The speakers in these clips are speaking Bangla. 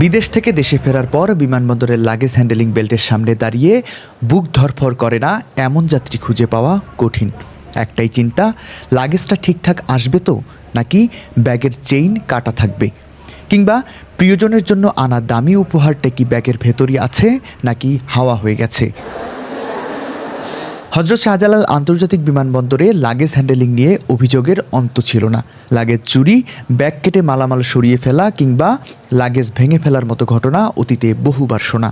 বিদেশ থেকে দেশে ফেরার পর বিমানবন্দরের লাগেজ হ্যান্ডেলিং বেল্টের সামনে দাঁড়িয়ে বুক ধরফর করে না এমন যাত্রী খুঁজে পাওয়া কঠিন। একটাই চিন্তা, লাগেজটা ঠিকঠাক আসবে তো, নাকি ব্যাগের চেইন কাটা থাকবে, কিংবা প্রিয়জনের জন্য আনা দামি উপহারটা কি ব্যাগের ভেতরই আছে নাকি হাওয়া হয়ে গেছে। হযরত শাহজালাল আন্তর্জাতিক বিমানবন্দরে লাগেজ হ্যান্ডেলিং নিয়ে অভিযোগের অন্ত ছিল না। লাগেজ চুরি, ব্যাগ কেটে মালামাল সরিয়ে ফেলা কিংবা লাগেজ ভেঙে ফেলার মতো ঘটনা অতীতে বহুবার শোনা।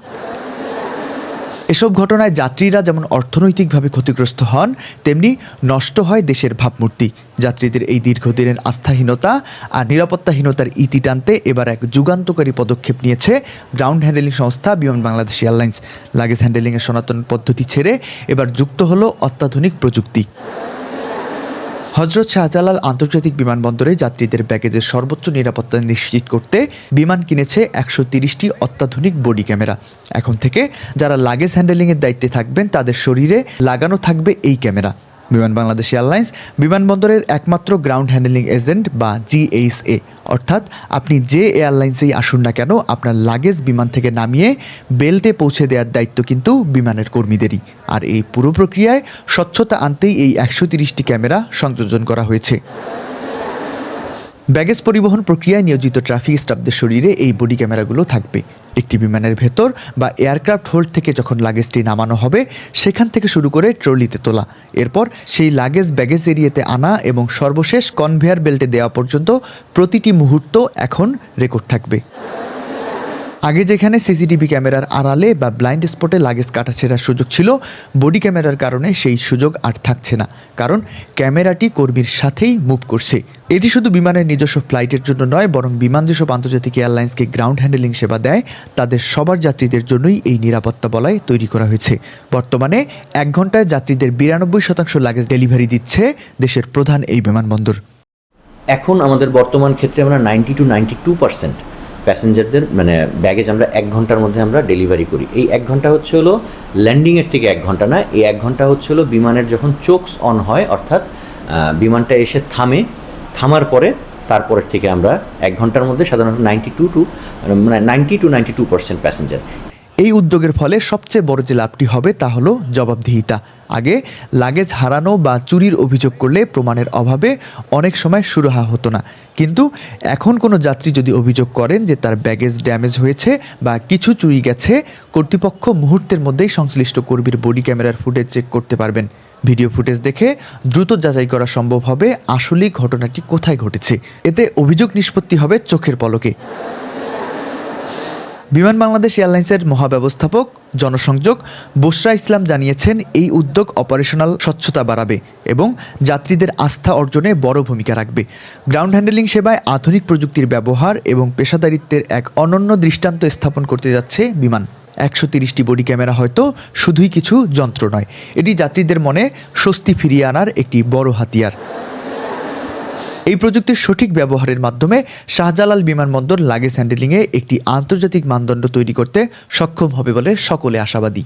এসব ঘটনায় যাত্রীরা যেমন অর্থনৈতিকভাবে ক্ষতিগ্রস্ত হন, তেমনি নষ্ট হয় দেশের ভাবমূর্তি। যাত্রীদের এই দীর্ঘদিনের আস্থাহীনতা আর নিরাপত্তাহীনতার ইতি টানতে এবার এক যুগান্তকারী পদক্ষেপ নিয়েছে গ্রাউন্ড হ্যান্ডেলিং সংস্থা বিমান বাংলাদেশ এয়ারলাইন্স। লাগেজ হ্যান্ডেলিংয়ের সনাতন পদ্ধতি ছেড়ে এবার যুক্ত হলো অত্যাধুনিক প্রযুক্তি। হযরত শাহজালাল আন্তর্জাতিক বিমানবন্দরে যাত্রীদের ব্যাগেজের সর্বোচ্চ নিরাপত্তা নিশ্চিত করতে বিমান কিনেছে ১৩০টি অত্যাধুনিক বডি ক্যামেরা। এখন থেকে যারা লাগেজ হ্যান্ডেলিংয়ের দায়িত্বে থাকবেন তাদের শরীরে লাগানো থাকবে এই ক্যামেরা। বিমান বাংলাদেশ এয়ারলাইন্স বিমানবন্দরের একমাত্র গ্রাউন্ড হ্যান্ডেলিং এজেন্ট বা GHA, অর্থাৎ আপনি যে এয়ারলাইন্সেই আসুন না কেন, আপনার লাগেজ বিমান থেকে নামিয়ে বেল্টে পৌঁছে দেওয়ার দায়িত্ব কিন্তু বিমানের কর্মীদেরই। আর এই পুরো প্রক্রিয়ায় স্বচ্ছতা আনতেই এই ১৩০টি ক্যামেরা সংযোজন করা হয়েছে। ব্যাগেজ পরিবহন প্রক্রিয়ায় নিয়োজিত ট্রাফিক স্টাফদের শরীরে এই বডি ক্যামেরাগুলো থাকবে। একটি বিমানের ভেতর বা এয়ারক্রাফট হোল্ড থেকে যখন লাগেজটি নামানো হবে, সেখান থেকে শুরু করে ট্রলিতে তোলা, এরপর সেই লাগেজ ব্যাগেজ এরিয়াতে আনা এবং সর্বশেষ কনভেয়ার বেল্টে দেওয়া পর্যন্ত প্রতিটি মুহূর্ত এখন রেকর্ড থাকবে। আগে যেখানে CCTV ক্যামেরার আড়ালে বা ব্লাইন্ড স্পটে লাগেজ কাটাছেঁড়ার সুযোগ ছিল, বডি ক্যামেরার কারণে সেই সুযোগ আর থাকছে না, কারণ ক্যামেরাটি কর্মীর সাথেই মুভ করছে। এটি শুধু বিমানের নিজস্ব ফ্লাইটের জন্য নয়, বরং বিমান যেসব আন্তর্জাতিক এয়ারলাইন্সকে গ্রাউন্ড হ্যান্ডেলিং সেবা দেয় তাদের সবার যাত্রীদের জন্যই এই নিরাপত্তা বলয় তৈরি করা হয়েছে। বর্তমানে 1 ঘন্টায় যাত্রীদের 92% লাগেজ ডেলিভারি দিচ্ছে দেশের প্রধান এই বিমানবন্দর। এখন আমাদের বর্তমান ক্ষেত্রে আমরা 90 to 92% প্যাসেঞ্জারদের ব্যাগেজ আমরা 1 ঘন্টার মধ্যে আমরা ডেলিভারি করি। এই 1 ঘন্টা হচ্ছে হলো ল্যান্ডিংয়ের থেকে 1 ঘন্টা না, এই 1 ঘন্টা হচ্ছে হলো বিমানের যখন চোকস অন হয়, অর্থাৎ বিমানটা এসে থামার পরে তারপরের থেকে আমরা 1 ঘন্টার মধ্যে সাধারণত 90 to 92% প্যাসেঞ্জার। এই উদ্যোগের ফলে সবচেয়ে বড় যে লাভটি হবে তা হলো জবাবদিহিতা। আগে লাগেজ হারানো বা চুরির অভিযোগ করলে প্রমাণের অভাবে অনেক সময় সুরাহা হতো না, কিন্তু এখন কোনো যাত্রী যদি অভিযোগ করেন যে তার ব্যাগেজ ড্যামেজ হয়েছে বা কিছু চুরি গেছে, কর্তৃপক্ষ মুহূর্তের মধ্যেই সংশ্লিষ্ট কর্মীর বডি ক্যামেরার ফুটেজ চেক করতে পারবেন। ভিডিও ফুটেজ দেখে দ্রুত যাচাই করা সম্ভব হবে আসলেই ঘটনাটি কোথায় ঘটেছে। এতে অভিযোগ নিষ্পত্তি হবে চোখের পলকে। বিমান বাংলাদেশ এয়ারলাইন্সের মহাব্যবস্থাপক জনসংযোগ বুশরা ইসলাম জানিয়েছেন, এই উদ্যোগ অপারেশনাল স্বচ্ছতা বাড়াবে এবং যাত্রীদের আস্থা অর্জনে বড় ভূমিকা রাখবে। গ্রাউন্ড হ্যান্ডেলিং সেবায় আধুনিক প্রযুক্তির ব্যবহার এবং পেশাদারিত্বের এক অনন্য দৃষ্টান্ত স্থাপন করতে যাচ্ছে বিমান। ১৩০টি বডি ক্যামেরা হয়তো শুধুই কিছু যন্ত্র নয়, এটি যাত্রীদের মনে স্বস্তি ফিরিয়ে আনার একটি বড় হাতিয়ার। এই প্রযুক্তির সঠিক ব্যবহারের মাধ্যমে শাহজালাল বিমানবন্দর লাগেজ হ্যান্ডেলিংয়ে একটি আন্তর্জাতিক মানদণ্ড তৈরি করতে সক্ষম হবে বলে সকলে আশাবাদী।